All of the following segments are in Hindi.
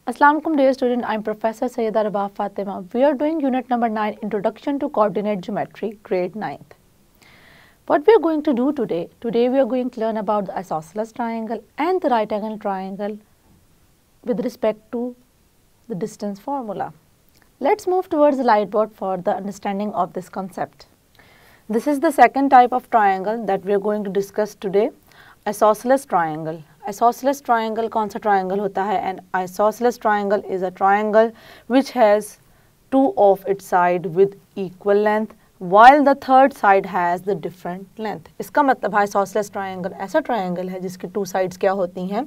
Assalamualaikum dear student, I am Professor Sayyida Rabah Fatima. We are doing unit number 9, Introduction to Coordinate Geometry, grade 9th. What we are going to do today we are going to learn about the isosceles triangle and the right angle triangle with respect to the distance formula. Let's move towards the lightboard for the understanding of this concept. This is the second type of triangle that we are going to discuss today, isosceles triangle. Isosceles triangle कौन सा triangle होता है? An isosceles triangle is a triangle which has two of its side with equal length while the third side has the different length. इसका मतलब है isosceles triangle ऐसा triangle है जिसकी two sides क्या होती हैं?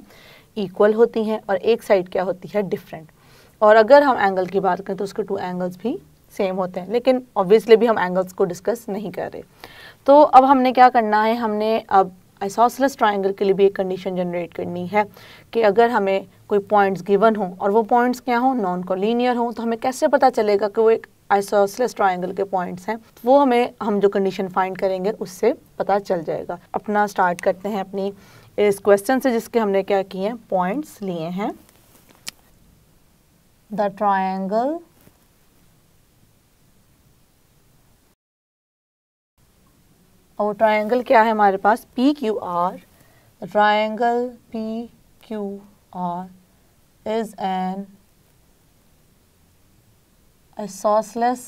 Equal होती हैं और एक side क्या होती है? Different. और अगर हम angle की बात करें तो उसके two angles भी सेम होते हैं, लेकिन ऑब्वियसली भी हम एंगल्स को डिस्कस नहीं कर रहे। तो अब हमने क्या करना है, हमने अब आइसोसेलेस ट्राइंगल के लिए भी एक कंडीशन जनरेट करनी है कि अगर हमें कोई पॉइंट्स गिवन हो और वो पॉइंट्स क्या हो, नॉन कोलिनियर हो, तो हमें कैसे पता चलेगा कि वो एक आइसोसेलेस ट्राइंगल के पॉइंट्स हैं। वो हम जो कंडीशन फाइंड करेंगे उससे पता चल जाएगा। अपना स्टार्ट करते हैं अपनी इस क्वेश्चन से जिसके हमने क्या किए हैं, पॉइंट्स लिए हैं। द ट्राइंगल और ट्राइंगल क्या है हमारे पास, P Q R. Triangle P Q R is an isosceles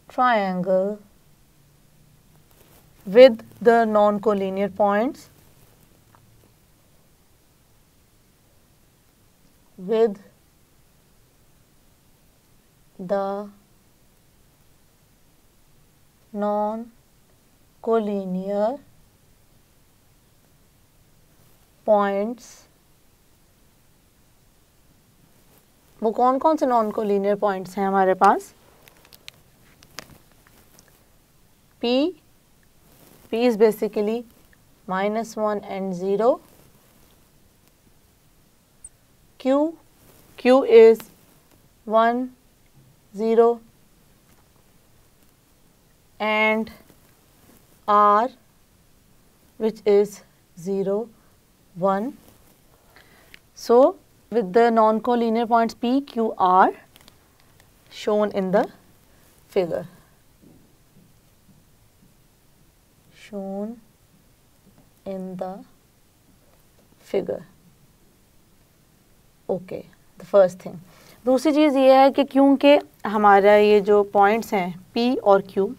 triangle with the non-collinear points with the non-collinear points। वो कौन कौन से नॉन कोलिनियर पॉइंट्स हैं हमारे पास? P is basically -1 and 0. Q is 1, 0 and R which is 0, 1. So with the non-collinear points P, Q, R shown in the figure. Okay, the first thing. दूसरी चीज़ ये है कि क्योंकि हमारा ये जो पॉइंट्स हैं P और Q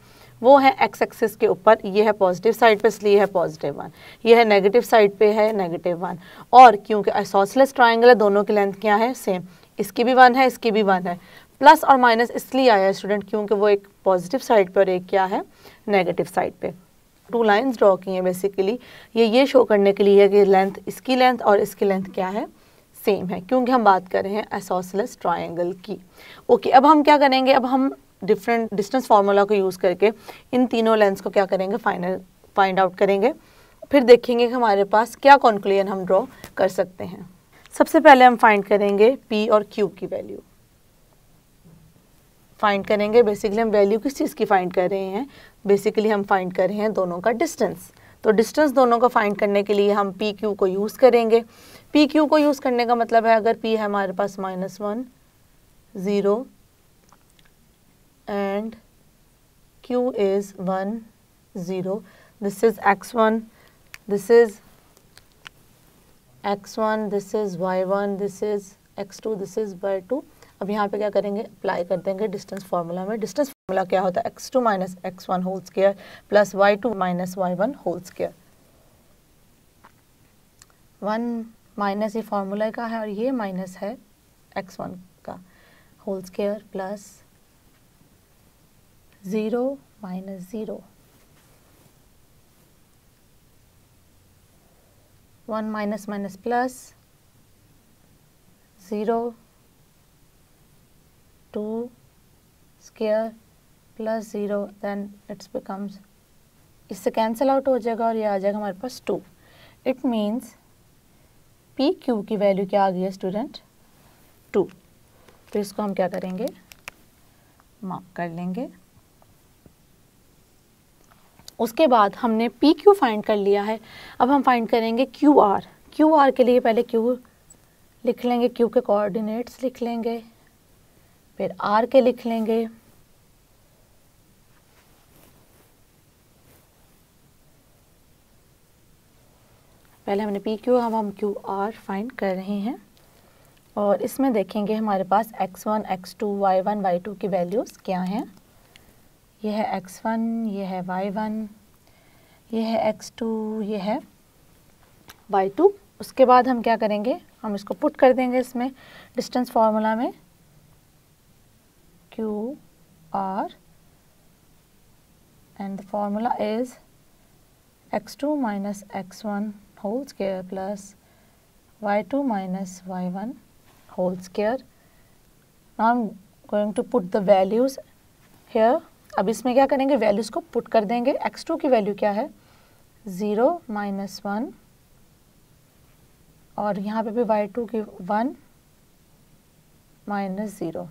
वो है एक्स एक्सिस के ऊपर, ये है पॉजिटिव साइड पे इसलिए है +1, ये है नेगेटिव साइड पे है -1। और क्योंकि आइसोसेलेस ट्राइंगल है दोनों की लेंथ क्या है, सेम, इसकी भी 1 है इसकी भी 1 है। प्लस और माइनस इसलिए आया स्टूडेंट क्योंकि वो एक पॉजिटिव साइड पे और एक क्या है, नेगेटिव साइड पे। 2 लाइन्स ड्रॉ की हैं बेसिकली, ये शो करने के लिए है कि लेंथ, इसकी लेंथ और इसकी लेंथ क्या है, सेम है, क्योंकि हम बात कर रहे हैं आइसोसेलेस ट्राइंगल की। ओके, अब हम क्या करेंगे, अब हम डिफरेंट डिस्टेंस फार्मूला को यूज़ करके इन तीनों लेंथ्स को क्या करेंगे, फाइंड आउट करेंगे। फिर देखेंगे कि हमारे पास क्या कॉन्क्लूजन हम ड्रॉ कर सकते हैं। सबसे पहले हम फाइंड करेंगे P और Q की वैल्यू फाइंड करेंगे। बेसिकली हम वैल्यू किस चीज़ की फाइंड कर रहे हैं, बेसिकली हम फाइंड कर रहे हैं दोनों का डिस्टेंस। तो डिस्टेंस दोनों को फाइंड करने के लिए हम P Q को यूज़ करेंगे। P Q को यूज़ करने का मतलब है अगर P है हमारे पास -1, 0 and Q is 1, 0, this is x1, this is x1, this is y1, this is x2, this is y2। अब यहाँ पे क्या करेंगे, अप्लाई कर देंगे डिस्टेंस फार्मूला में। डिस्टेंस फार्मूला क्या होता है, x2 minus x1 whole square plus y2 minus y1 whole square. 1 minus ये फार्मूला का है और ये माइनस है x1 का whole square plus 0 minus 0, 1 minus minus plus 0, 2 square plus 0, then it's becomes, इससे कैंसिल आउट हो जाएगा और ये आ जाएगा हमारे पास 2। इट मीन्स P Q की वैल्यू क्या आ गई है स्टूडेंट, 2। तो इसको हम क्या करेंगे, मार्क कर लेंगे। उसके बाद हमने पी क्यू फाइंड कर लिया है। अब हम फाइंड करेंगे क्यू आर। क्यू आर के लिए पहले क्यू लिख लेंगे, क्यू के कोऑर्डिनेट्स लिख लेंगे, फिर आर के लिख लेंगे, पहले हमने पी क्यू, अब हम क्यू आर फाइंड कर रहे हैं। और इसमें देखेंगे हमारे पास x1, x2, y1, y2 की वैल्यूज़ क्या हैं। ये है x1, ये है y1, ये है x2, ये है y2। उसके बाद हम क्या करेंगे, हम इसको पुट कर देंगे इसमें डिस्टेंस फार्मूला में, Q R, and the formula is x2 minus x1 whole square plus y2 minus y1 whole square. Now I'm going to put the values here. अब इसमें क्या करेंगे, वैल्यूज़ को पुट कर देंगे। x2 की वैल्यू क्या है, 0 minus 1, और यहाँ पे भी y2 की 1 minus 0।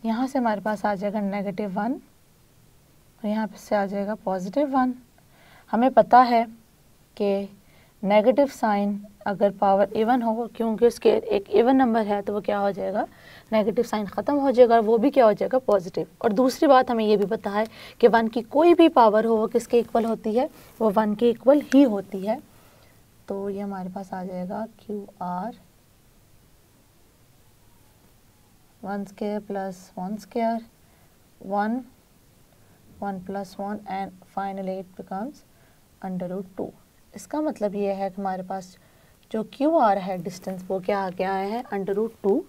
यहाँ से हमारे पास आ जाएगा -1 और यहाँ पे से आ जाएगा +1। हमें पता है कि नेगेटिव साइन अगर पावर इवन हो, क्योंकि उसके एक इवन नंबर है, तो वो क्या हो जाएगा, नेगेटिव साइन ख़त्म हो जाएगा और वो भी क्या हो जाएगा, पॉजिटिव। और दूसरी बात हमें ये भी पता है कि 1 की कोई भी पावर हो वो किसके इक्वल होती है, वो 1 के इक्वल ही होती है। तो ये हमारे पास आ जाएगा Q R 1 square plus 1 square, 1 plus 1, and finally it becomes √2। इसका मतलब ये है कि हमारे पास जो क्यू आर है डिस्टेंस, वो क्या आ गया है, √2।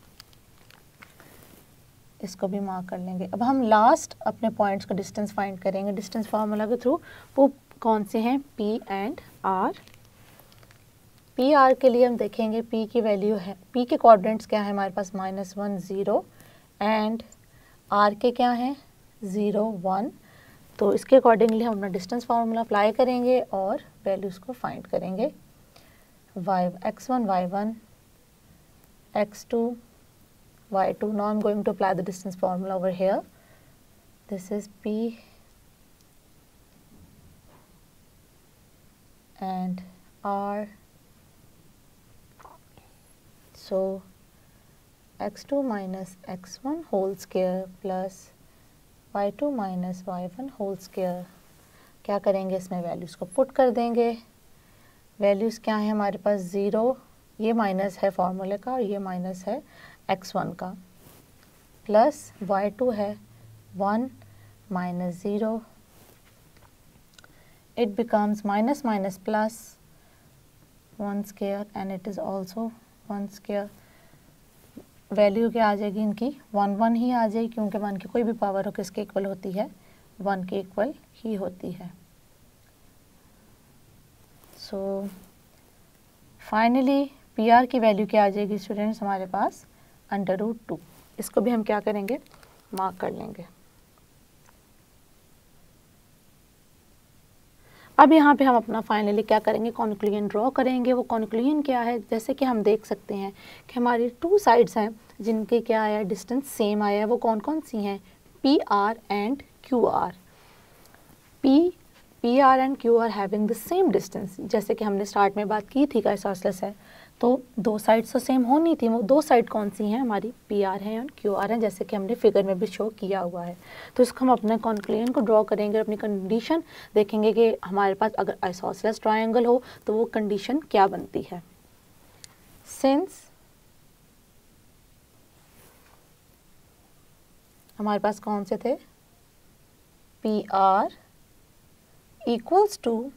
इसको भी मार्क कर लेंगे। अब हम लास्ट अपने पॉइंट्स का डिस्टेंस फाइंड करेंगे डिस्टेंस फार्मूला के थ्रू। वो कौन से हैं, P and R. P R के लिए हम देखेंगे पी की वैल्यू है, पी के कोऑर्डिनेट्स क्या है हमारे पास, -1 0, एंड आर के क्या हैं, 0 1। तो इसके अकॉर्डिंगली हम अपना डिस्टेंस फार्मूला अप्लाई करेंगे और वैल्यूज़ को फाइंड करेंगे। x1 y1, x2 y2। Now I'm going to apply the distance formula over here. This is P and R. So x2 minus x1 whole square plus y2 minus y1 whole square। क्या करेंगे, इसमें वैल्यूज़ को पुट कर देंगे। वैल्यूज़ क्या है हमारे पास, 0, ये माइनस है फार्मूले का और ये माइनस है x1 का, प्लस y2 है 1 minus 0। It becomes minus minus plus 1 square and it is also 1 square। Value क्या आ जाएगी इनकी, 1 1 ही आ जाएगी, क्योंकि 1 की कोई भी पावर हो किसके इक्वल होती है, 1 के इक्वल ही होती है। सो फाइनली पी आर की वैल्यू क्या आ जाएगी स्टूडेंट्स, हमारे पास √2। इसको भी हम क्या करेंगे, मार्क कर लेंगे। अब यहाँ पे हम अपना फाइनली क्या करेंगे, कॉन्क्लूजन ड्रॉ करेंगे। वो कॉन्क्लूजन क्या है, जैसे कि हम देख सकते हैं कि हमारी 2 साइड्स हैं जिनके क्या आया, डिस्टेंस सेम आया है। वो कौन कौन सी हैं, P R and Q R. P are and Q R having the same distance. जैसे कि हमने स्टार्ट में बात की थी, का आइसोसेलेस है तो 2 साइड्स तो सेम होनी थी। वो 2 साइड कौन सी हैं, हमारी पी आर है और क्यू आर है, जैसे कि हमने फिगर में भी शो किया हुआ है। तो इसको हम अपने कॉन्क्लूजन को ड्रॉ करेंगे, अपनी कंडीशन देखेंगे कि हमारे पास अगर आइसोसेलेस ट्रायंगल हो तो वो कंडीशन क्या बनती है। सिंस हमारे पास कौन से थे, P R equals to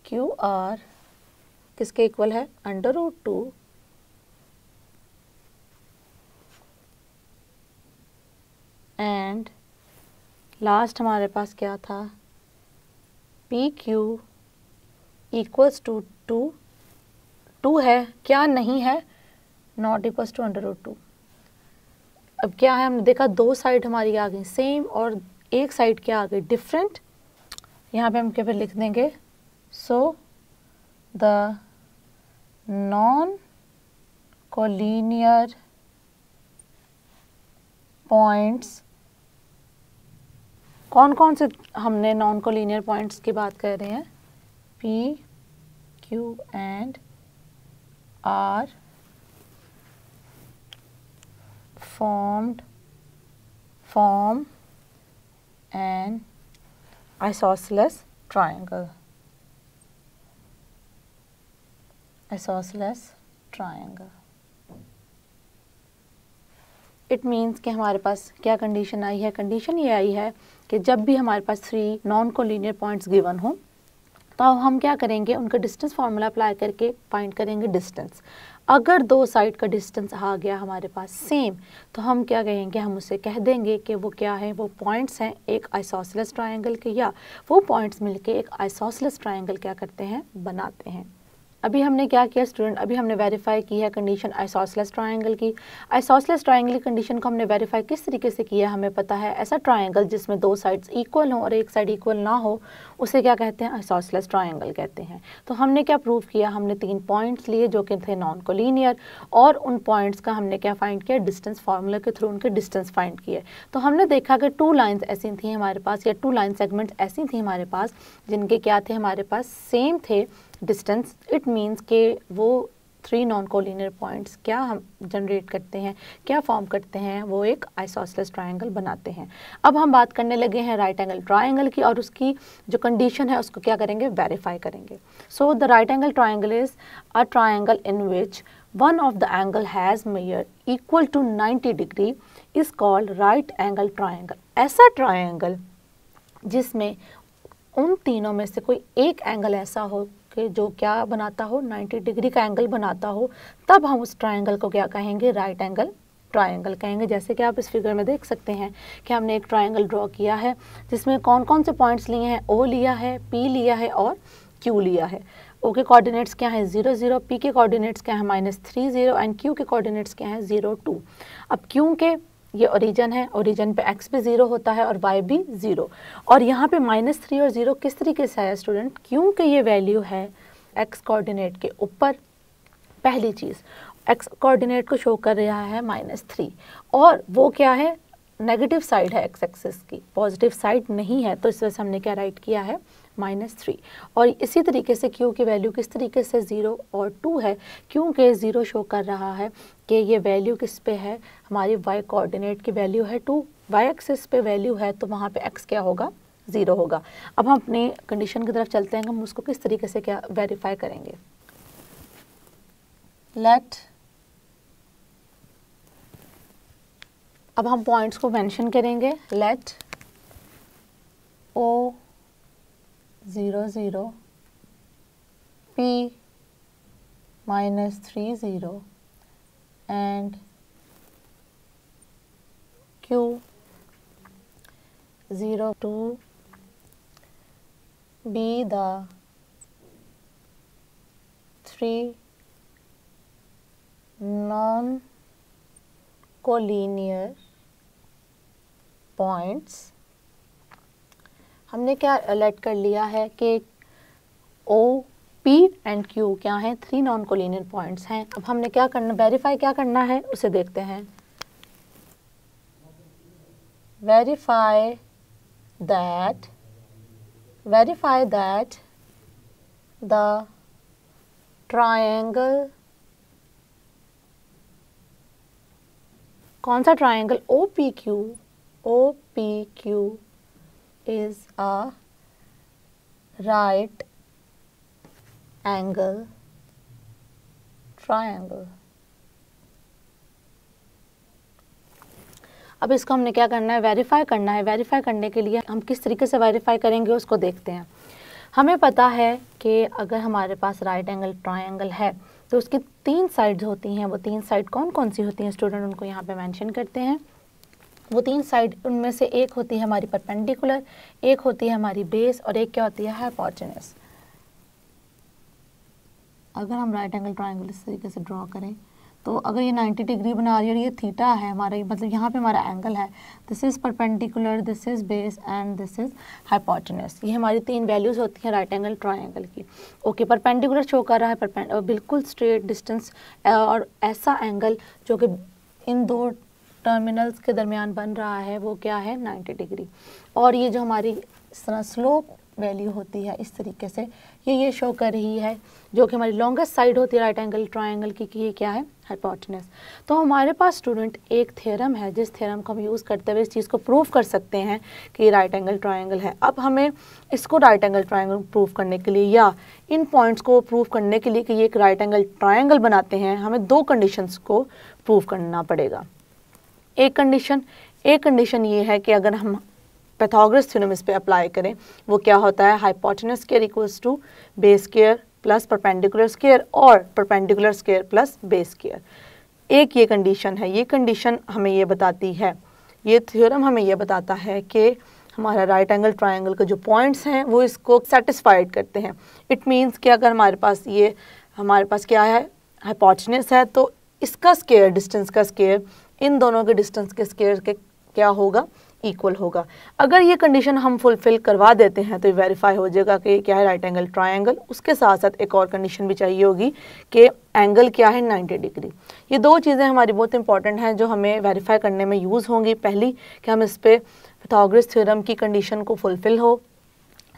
Q R किसके इक्वल है, √2 एंड लास्ट हमारे पास क्या था, पी क्यू इक्वल्स टू 2 है, क्या नहीं है, नॉट इक्वल्स टू √2। अब क्या है, हमने देखा 2 साइड हमारी आ गई सेम और एक साइड क्या आ गई, डिफरेंट। यहाँ पे हम क्या फिर लिख देंगे, so the non collinear points कौन कौन से हमने नॉन कोलिनियर पॉइंट्स की बात कर रहे हैं? P, Q and R form an isosceles triangle. Isosceles triangle. It means कि हमारे पास क्या कंडीशन आई है? कंडीशन ये आई है कि जब भी हमारे पास 3 नॉन कोलिनियर पॉइंट्स गिवन हो तो अब हम क्या करेंगे, उनका डिस्टेंस फार्मूला अप्लाई करके फाइंड करेंगे डिस्टेंस। अगर दो साइड का डिस्टेंस आ गया हमारे पास सेम, तो हम क्या कहेंगे, हम उसे कह देंगे कि वो क्या है, वो पॉइंट्स हैं एक आइसोसेलेस ट्रायंगल के, या वो पॉइंट्स मिलके एक आइसोसेलेस ट्रायंगल क्या करते हैं, बनाते हैं। अभी हमने क्या किया स्टूडेंट, अभी हमने वेरीफाई की है कंडीशन आइसोसेलेस ट्रायंगल की। आइसोसेलेस ट्रायंगल की कंडीशन को हमने वेरीफाई किस तरीके से किया, हमें पता है ऐसा ट्रायंगल जिसमें दो साइड्स इक्वल हो और एक साइड इक्वल ना हो, उसे क्या कहते हैं, आइसोसेलेस ट्रायंगल कहते हैं। तो हमने क्या प्रूव किया, हमने 3 पॉइंट्स लिए जो कि थे नॉन कोलिनियर, और उन पॉइंट्स का हमने क्या फाइंड किया, डिस्टेंस फार्मूला के थ्रू उनके डिस्टेंस फाइंड किए। तो हमने देखा कि 2 लाइन्स ऐसी थी हमारे पास, या 2 लाइन सेगमेंट्स ऐसी थी हमारे पास जिनके क्या थे, हमारे पास सेम थे डिस्टेंस। इट मीन्स के वो 3 नॉन कोलिनियर पॉइंट्स क्या हम जनरेट करते हैं, क्या फॉर्म करते हैं, वो एक आइसोसेलेस ट्रायंगल बनाते हैं। अब हम बात करने लगे हैं राइट एंगल ट्रायंगल की, और उसकी जो कंडीशन है उसको क्या करेंगे, वेरीफाई करेंगे। So the right angle triangle is a triangle in which one of the angle has measure equal to 90 degree is called right angle triangle। ऐसा ट्रायंगल जिसमें उन तीनों में से कोई एक एंगल ऐसा हो कि जो क्या बनाता हो, 90 डिग्री का एंगल बनाता हो, तब हम उस ट्रायंगल को क्या कहेंगे, राइट एंगल ट्रायंगल कहेंगे। जैसे कि आप इस फिगर में देख सकते हैं कि हमने एक ट्रायंगल ड्रॉ किया है जिसमें कौन कौन से पॉइंट्स लिए हैं, O लिया है, P लिया है और Q लिया है। O के कोऑर्डिनेट्स क्या हैं, 0 0, P के कोऑर्डिनेट्स क्या हैं, -3 0 एंड Q के कोऑर्डिनेट्स क्या हैं, 0 2। अब Q के ये ओरिजिन है, ओरिजिन पे x भी 0 होता है और y भी 0, और यहाँ पे -3 और 0 किस तरीके से है स्टूडेंट, क्योंकि ये वैल्यू है x कोऑर्डिनेट के ऊपर। पहली चीज़, x कोऑर्डिनेट को शो कर रहा है -3, और वो क्या है, नेगेटिव साइड है x एक्सिस की, पॉजिटिव साइड नहीं है, तो इस वजह से हमने क्या राइट किया है, -3। और इसी तरीके से Q की वैल्यू किस तरीके से 0 और 2 है, क्योंकि 0 शो कर रहा है कि ये वैल्यू किस पे है, हमारी y कोऑर्डिनेट की वैल्यू है 2, y एक्सिस पे वैल्यू है, तो वहाँ पे x क्या होगा, 0 होगा। अब हम अपनी कंडीशन की तरफ चलते हैं, हम उसको किस तरीके से क्या वेरीफाई करेंगे। अब हम पॉइंट्स को मेंशन करेंगे। Let O 0 0, P -3 0 and Q 0 2 be the 3 non-collinear points। हमने क्या लेट कर लिया है कि O, P एंड Q क्या हैं, 3 नॉन कोलिनियर पॉइंट्स हैं। अब हमने क्या करना, वेरीफाई क्या करना है उसे देखते हैं। वेरीफाई दैट द ट्रायंगल, कौन सा triangle, OPQ is a right angle triangle। अब इसको हमने क्या करना है, वेरीफाई करना है। वेरीफाई करने के लिए हम किस तरीके से वेरीफाई करेंगे उसको देखते हैं। हमें पता है कि अगर हमारे पास राइट एंगल ट्रायंगल है तो उसकी 3 साइड्स होती हैं। वो 3 साइड कौन कौन सी होती हैं स्टूडेंट, उनको यहाँ पे मेंशन करते हैं। वो 3 साइड, उनमें से एक होती है हमारी परपेंडिकुलर, एक होती है हमारी बेस, और एक क्या होती है, हाइपोटेन्यूज। अगर हम राइट एंगल ट्रायंगल इस तरीके से ड्रॉ करें तो अगर ये 90 डिग्री बना रही है और ये थीटा है हमारा, मतलब यहाँ पे हमारा एंगल है, this is perpendicular, this is base and this is hypotenuse. ये हमारी 3 वैल्यूज़ होती हैं राइट एंगल ट्रायंगल की। ओके, परपेंडिकुलर शो कर रहा है बिल्कुल स्ट्रेट डिस्टेंस और ऐसा एंगल जो कि इन 2 टर्मिनल्स के दरमियान बन रहा है वो क्या है 90 डिग्री। और ये जो हमारी इस तरह स्लोप वैल्यू होती है इस तरीके से ये शो कर रही है, जो कि हमारी लॉन्गेस्ट साइड होती है राइट एंगल ट्रायंगल की, कि ये क्या है हाइपोटेनस। तो हमारे पास स्टूडेंट एक थ्योरम है जिस थ्योरम को हम यूज़ करते हुए इस चीज़ को प्रूव कर सकते हैं कि ये राइट एंगल ट्रायंगल है। अब हमें इसको राइट एंगल ट्रायंगल प्रूव करने के लिए या इन पॉइंट्स को प्रूव करने के लिए कि ये एक राइट एंगल ट्रायंगल बनाते हैं, हमें दो कंडीशंस को प्रूव करना पड़ेगा। एक कंडीशन ये है कि अगर हम पाइथागोरस थ्योरम इस पे अप्लाई करें, वो क्या होता है, hypotenuse square equals to base square plus perpendicular square और perpendicular square plus base square. एक ये कंडीशन है। ये कंडीशन हमें ये बताती है, ये थ्योरम हमें ये बताता है कि हमारा राइट एंगल ट्रायंगल के जो पॉइंट्स हैं वो इसको सेटिस्फाइड करते हैं। इट मीन्स कि अगर हमारे पास क्या है हाइपोटेनस है, तो इसका स्क्वायर, डिस्टेंस का स्क्वायर इन दोनों के डिस्टेंस के स्क्वायर के क्या होगा, इक्वल होगा। अगर ये कंडीशन हम फुलफिल करवा देते हैं तो ये वेरीफाई हो जाएगा कि क्या है राइट एंगल ट्रायंगल। उसके साथ साथ एक और कंडीशन भी चाहिए होगी कि एंगल क्या है 90 डिग्री। ये दो चीज़ें हमारी बहुत इंपॉर्टेंट हैं जो हमें वेरीफाई करने में यूज़ होंगी। पहली कि हम इस पे पाइथागोरस थ्योरम की कंडीशन को फुलफिल हो।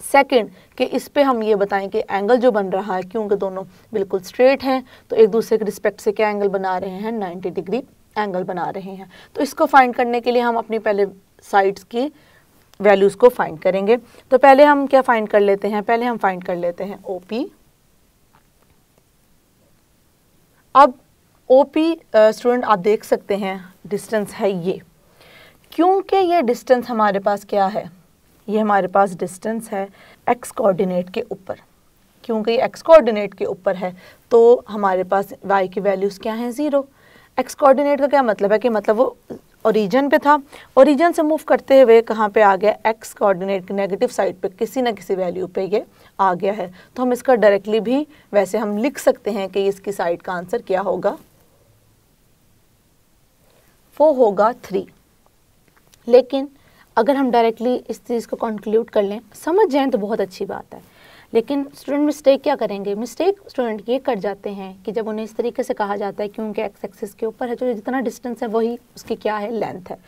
सेकंड कि इस पे हम ये बताएं कि एंगल जो बन रहा है, क्योंकि दोनों बिल्कुल स्ट्रेट हैं, तो एक दूसरे के रिस्पेक्ट से क्या एंगल बना रहे हैं, 90 डिग्री एंगल बना रहे हैं। तो इसको फाइंड करने के लिए हम अपनी पहले साइड्स की वैल्यूज़ को फाइंड करेंगे। तो पहले हम क्या फाइंड कर लेते हैं, पहले हम फाइंड कर लेते हैं OP। अब OP स्टूडेंट आप देख सकते हैं डिस्टेंस है ये, क्योंकि ये डिस्टेंस हमारे पास क्या है, ये हमारे पास डिस्टेंस है x कोऑर्डिनेट के ऊपर। क्योंकि ये x कोऑर्डिनेट के ऊपर है तो हमारे पास y की वैल्यूज़ क्या हैं, 0। x कोऑर्डिनेट का क्या मतलब है कि मतलब वो ओरिजिन पे था, ओरिजिन से मूव करते हुए कहाँ पे आ गया, x कोऑर्डिनेट की नेगेटिव साइड पे किसी न किसी वैल्यू पे ये आ गया है। तो हम इसका डायरेक्टली भी वैसे हम लिख सकते हैं कि इसकी साइड का आंसर क्या होगा, वो होगा 3। लेकिन अगर हम डायरेक्टली इस चीज़ को कंक्लूड कर लें, समझ जाएं तो बहुत अच्छी बात है। लेकिन स्टूडेंट मिस्टेक क्या करेंगे, मिस्टेक स्टूडेंट ये कर जाते हैं कि जब उन्हें इस तरीके से कहा जाता है क्योंकि एक्स एक्सिस के ऊपर है जो जितना डिस्टेंस है वही उसकी क्या है, लेंथ है,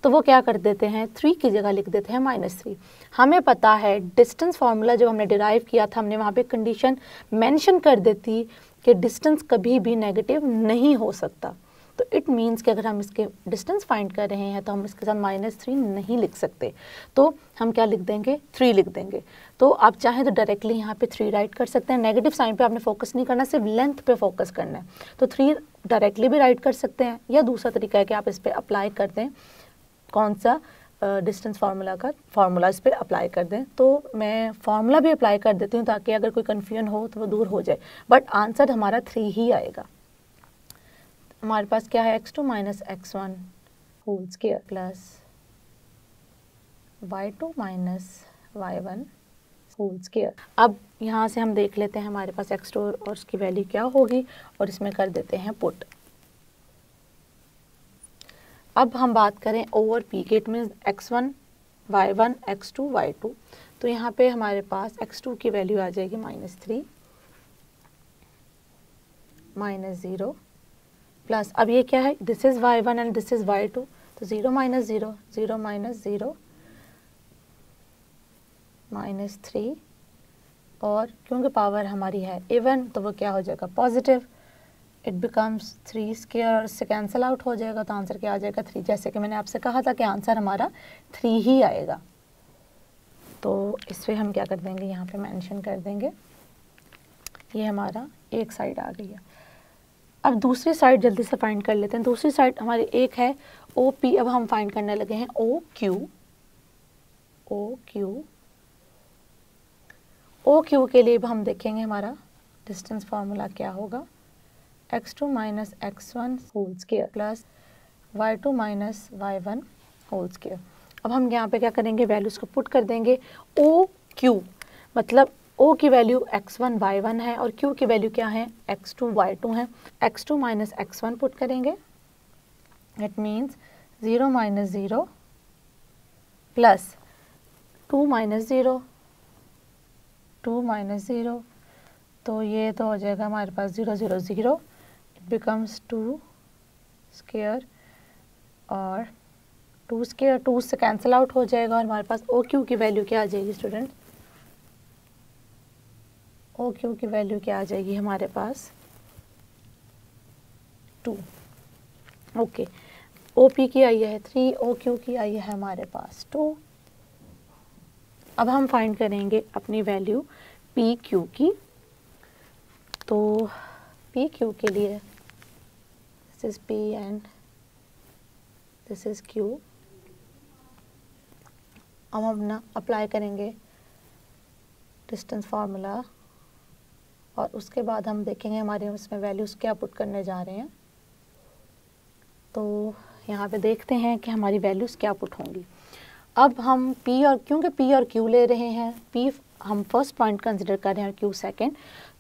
तो वो क्या कर देते हैं 3 की जगह लिख देते हैं -3। हमें पता है डिस्टेंस फार्मूला जब हमने डिराइव किया था, हमने वहाँ पे कंडीशन मेंशन कर देती कि डिस्टेंस कभी भी नेगेटिव नहीं हो सकता। तो इट मीन्स कि अगर हम इसके डिस्टेंस फाइंड कर रहे हैं तो हम इसके साथ -3 नहीं लिख सकते, तो हम क्या लिख देंगे, 3 लिख देंगे। तो आप चाहें तो डायरेक्टली यहाँ पे 3 राइट कर सकते हैं। नेगेटिव साइन पे आपने फोकस नहीं करना, सिर्फ लेंथ पे फोकस करना है। तो 3 डायरेक्टली भी राइट कर सकते हैं, या दूसरा तरीका है कि आप इस पर अप्लाई कर दें कौन सा डिस्टेंस फार्मूला इस पर अप्लाई कर दें। तो मैं फार्मूला भी अप्लाई कर देती हूँ ताकि अगर कोई कन्फ्यूजन हो तो वो दूर हो जाए, बट आंसर हमारा 3 ही आएगा। हमारे पास क्या है, x2 minus x1 whole square plus y2 minus y1 whole square. अब यहाँ से हम देख लेते हैं हमारे पास x2 और उसकी वैल्यू क्या होगी और इसमें कर देते हैं पुट। अब हम बात करें ओवर p के, it means x1 y1 x2 y2। तो यहाँ पे हमारे पास x2 की वैल्यू आ जाएगी -3 -0 प्लस, अब ये क्या है, this is y1 and this is y2, तो 0 माइनस 0 0 माइनस 0 -3, और क्योंकि पावर हमारी है इवन तो वो क्या हो जाएगा पॉजिटिव, इट बिकम्स 3 स्क्वायर और इससे कैंसिल आउट हो जाएगा, तो आंसर क्या आ जाएगा 3। जैसे कि मैंने आपसे कहा था कि आंसर हमारा 3 ही आएगा। तो इस पर हम क्या कर देंगे, यहाँ पे मेंशन कर देंगे, ये हमारा एक साइड आ गई है। अब दूसरी साइड जल्दी से फाइंड कर लेते हैं। दूसरी साइड हमारी एक है OP, अब हम फाइंड करने लगे हैं OQ के लिए अब हम देखेंगे हमारा डिस्टेंस फार्मूला क्या होगा, x2 minus x1 whole square plus y2 minus y1 whole square. अब हम यहाँ पे क्या करेंगे, वैल्यूज़ को पुट कर देंगे। OQ मतलब O की वैल्यू x1 y1 है और Q की वैल्यू क्या है, x2 y2 है। x2 माइनस x1 पुट करेंगे, it means 0 minus 0 plus 2 minus 0 2 minus 0, तो ये तो हो जाएगा हमारे पास 0 0 0, इट बिकम्स 2 स्क्वायर और 2 स्क्वायर 2 से कैंसिल आउट हो जाएगा और हमारे पास ओ क्यू की वैल्यू क्या आ जाएगी स्टूडेंट, ओ क्यू की वैल्यू क्या आ जाएगी हमारे पास 2। ओके, ओ पी की आई है 3, ओ क्यू की आई है हमारे पास 2। अब हम फाइंड करेंगे अपनी वैल्यू पी क्यू की। तो पी क्यू के लिए this is P and this is Q. हम अपना अप्लाई करेंगे डिस्टेंस फार्मूला और उसके बाद हम देखेंगे हमारे उसमें वैल्यूज़ क्या पुट करने जा रहे हैं। तो यहाँ पे देखते हैं कि हमारी वैल्यूज़ क्या पुट होंगी। अब हम P और क्योंकि P और Q ले रहे हैं, P हम फर्स्ट पॉइंट कंसिडर कर रहे हैं और Q सेकेंड,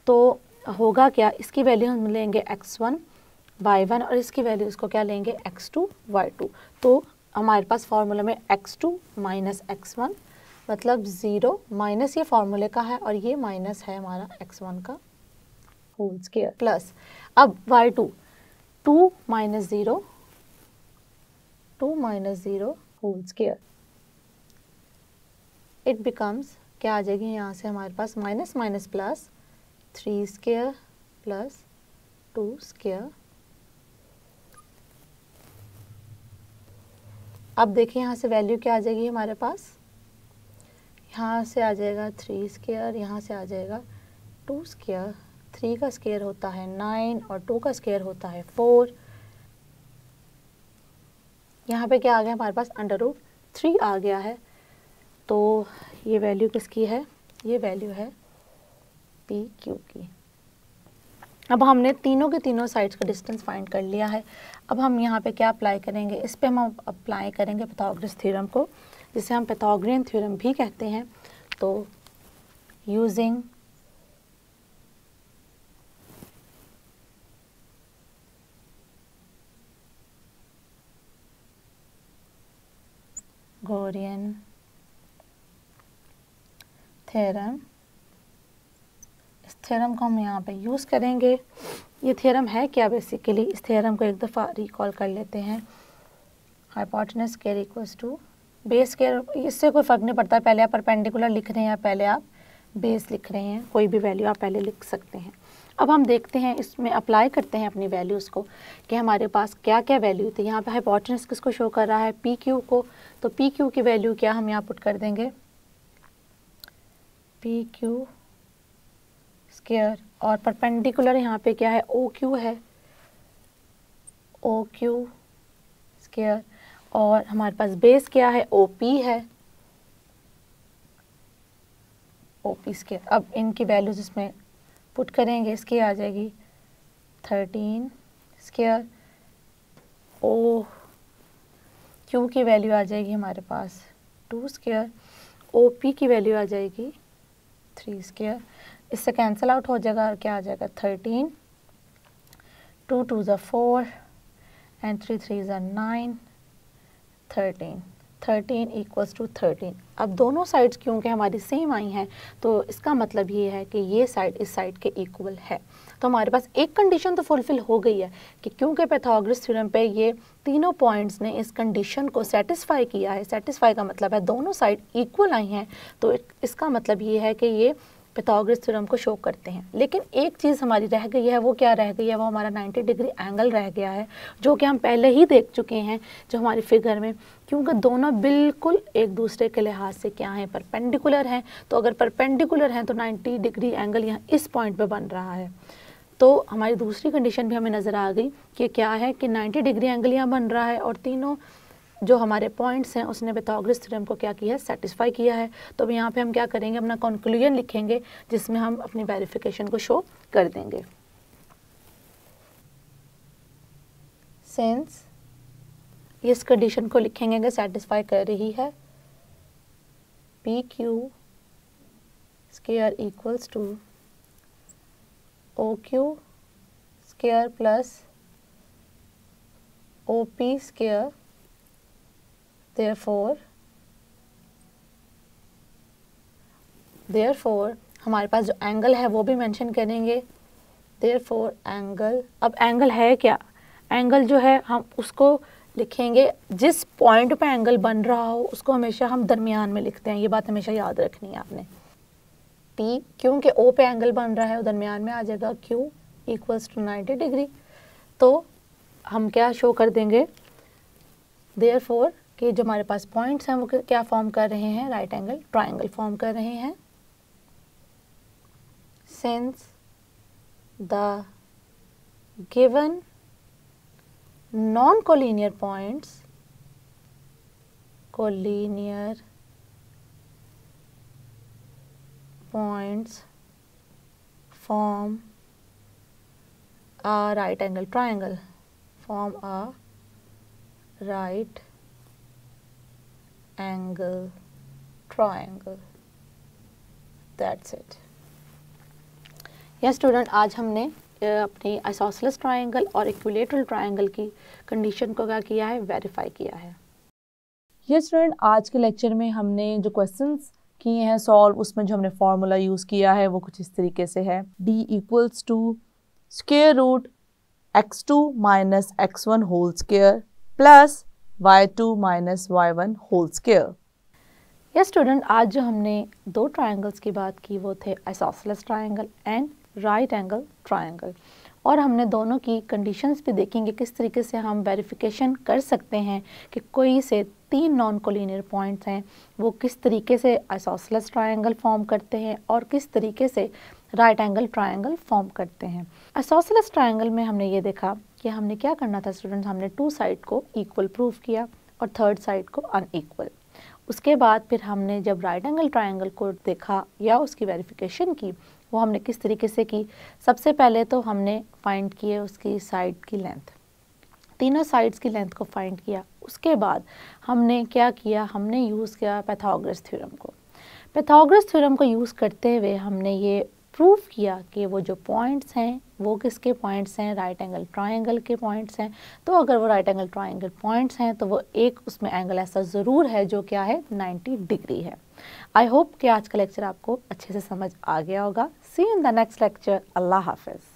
तो होगा क्या, इसकी वैल्यू हम लेंगे x1 y1 और इसकी वैल्यू इसको क्या लेंगे x2 y2। तो हमारे पास फार्मूला में x2 माइनस x1 मतलब 0 माइनस ये फार्मूले का है और ये माइनस है हमारा x1 का होल स्क्वायर प्लस अब y2 2 minus 0 whole square. It becomes क्या आ जाएगी यहाँ से हमारे पास minus minus plus 3 square plus 2 square. अब देखिए यहाँ से वैल्यू क्या आ जाएगी हमारे पास, यहाँ से आ जाएगा 3 स्क्वायर, यहाँ से आ जाएगा 2 स्क्वायर। 3 का स्क्वायर होता है 9 और 2 का स्क्वायर होता है 4। यहाँ पे क्या आ गया हमारे पास √3 आ गया है। तो ये वैल्यू किसकी है, ये वैल्यू है पी क्यू की। अब हमने तीनों के तीनों साइड्स का डिस्टेंस फाइंड कर लिया है। अब हम यहाँ पे क्या अप्लाई करेंगे, इस पे हम अप्लाई करेंगे पाइथागोरस थ्योरम को, जिसे हम पाइथागोरियन थ्योरम भी कहते हैं। तो यूजिंग पाइथागोरियन थ्योरम, इस थ्योरम को हम यहाँ पे यूज़ करेंगे। ये थ्योरम है क्या, बेसिकली इस थ्योरम को एक दफ़ा रिकॉल कर लेते हैं। Hypotenuse square equals to base square, इससे कोई फ़र्क नहीं पड़ता पहले आप परपेंडिकुलर लिख रहे हैं या पहले आप बेस लिख रहे हैं, कोई भी वैल्यू आप पहले लिख सकते हैं। अब हम देखते हैं इसमें अप्लाई करते हैं अपनी वैल्यूज़ को कि हमारे पास क्या क्या वैल्यू थी। यहाँ पे हाइपोटेनस किसको शो कर रहा है, पी क्यू को। तो पी क्यू की वैल्यू क्या हम यहाँ पुट कर देंगे, पी क्यू स्क्वायर, और परपेंडिकुलर यहाँ पे क्या है, ओ क्यू है, ओ क्यू स्क्वायर, और हमारे पास बेस क्या है, ओ पी है, ओ पी स्क्वायर। अब इनकी वैल्यूज इसमें पुट करेंगे, इसकी आ जाएगी 13 स्क्वायर, ओ क्यू की वैल्यू आ जाएगी हमारे पास 2 स्क्वायर, ओ पी की वैल्यू आ जाएगी 3 स्क्वायर। इससे कैंसिल आउट हो जाएगा और क्या आ जाएगा 13, 2 2 ज़ा 4 एंड 3 3 ज़ा 9, 13 इक्वल्स टू 13। अब दोनों साइड्स क्योंकि हमारी सेम आई हैं तो इसका मतलब ये है कि ये साइड इस साइड के इक्वल है। तो हमारे पास एक कंडीशन तो फुलफिल हो गई है कि क्योंकि पाइथागोरस थ्योरम पे ये तीनों पॉइंट्स ने इस कंडीशन को सेटिस्फाई किया है। सेटिस्फाई का मतलब है दोनों साइड इक्वल आई हैं, तो इसका मतलब ये है कि ये पाइथागोरस थ्योरम को शो करते हैं। लेकिन एक चीज़ हमारी रह गई है, वो क्या रह गई है, वो हमारा 90 डिग्री एंगल रह गया है, जो कि हम पहले ही देख चुके हैं जो हमारी फिगर में, क्योंकि दोनों बिल्कुल एक दूसरे के लिहाज से क्या हैं, परपेंडिकुलर हैं। तो अगर परपेंडिकुलर हैं तो 90 डिग्री एंगल यहाँ इस पॉइंट पे बन रहा है। तो हमारी दूसरी कंडीशन भी हमें नज़र आ गई कि क्या है कि 90 डिग्री एंगल यहाँ बन रहा है और तीनों जो हमारे पॉइंट्स हैं उसने पाइथागोरस थ्योरम को क्या किया है, सेटिस्फाई किया है। तो अब यहाँ पे हम क्या करेंगे, अपना कंक्लूजन लिखेंगे जिसमें हम अपनी वेरिफिकेशन को शो कर देंगे। सिंस इस कंडीशन को लिखेंगे कि सेटिस्फाई कर रही है, P Q square equals to O Q square plus O P square, therefore हमारे पास जो एंगल है वो भी मेंशन करेंगे। therefore एंगल, अब एंगल है क्या, एंगल जो है हम उसको लिखेंगे, जिस पॉइंट पे एंगल बन रहा हो उसको हमेशा हम दरमियान में लिखते हैं, ये बात हमेशा याद रखनी है आपने। P क्योंकि O पे एंगल बन रहा है वो दरमियान में आ जाएगा, Q इक्वल्स टू 90 डिग्री। तो हम क्या शो कर देंगे, देयरफॉर कि जो हमारे पास पॉइंट्स हैं वो क्या फॉर्म कर रहे हैं, राइट एंगल ट्राइंगल फॉर्म कर रहे हैं। Since the given non-collinear points form a right angle triangle, that's it। Yes student, आज हमने अपनी आइसोसेलेस ट्रायंगल और इक्विलेटरल ट्रायंगल की कंडीशन को क्या किया है, वेरीफाई किया है। यस स्टूडेंट, आज के लेक्चर में हमने जो क्वेश्चंस किए हैं सॉल्व, उसमें जो हमने फार्मूला यूज़ किया है वो कुछ इस तरीके से है, d equals to square root x2 minus x1 whole square plus y2 minus y1 whole square. Yes student, आज जो हमने दो ट्रायंगल्स की बात की वो थे isosceles triangle and right angle triangle, और हमने दोनों की कंडीशंस भी देखेंगे किस तरीके से हम वेरिफिकेशन कर सकते हैं कि कोई से तीन नॉन कोलिनियर पॉइंट्स हैं वो किस तरीके से आइसोसेलेस ट्रायंगल फॉर्म करते हैं और किस तरीके से राइट एंगल ट्रायंगल फॉर्म करते हैं। आइसोसेलेस ट्रायंगल में हमने ये देखा कि हमने क्या करना था स्टूडेंट्स, हमने टू साइड को इक्वल प्रूव किया और थर्ड साइड को अनइक्वल। उसके बाद फिर हमने जब राइट एंगल ट्रायंगल को देखा या उसकी वेरिफिकेशन की, वो हमने किस तरीके से की, सबसे पहले तो हमने फाइंड किए उसकी साइड की लेंथ, तीनों साइड्स की लेंथ को फाइंड किया। उसके बाद हमने क्या किया, हमने यूज़ किया पाइथागोरस थ्योरम को। पाइथागोरस थ्योरम को यूज़ करते हुए हमने ये प्रूव किया कि वो जो पॉइंट्स हैं वो किसके पॉइंट्स हैं, राइट एंगल ट्रायंगल के पॉइंट्स हैं। तो अगर वो राइट एंगल ट्रायंगल पॉइंट्स हैं तो वो एक उसमें एंगल ऐसा ज़रूर है जो क्या है, 90 डिग्री है। आई होप कि आज का लेक्चर आपको अच्छे से समझ आ गया होगा। See you in the next lecture. Allah हाफिज़।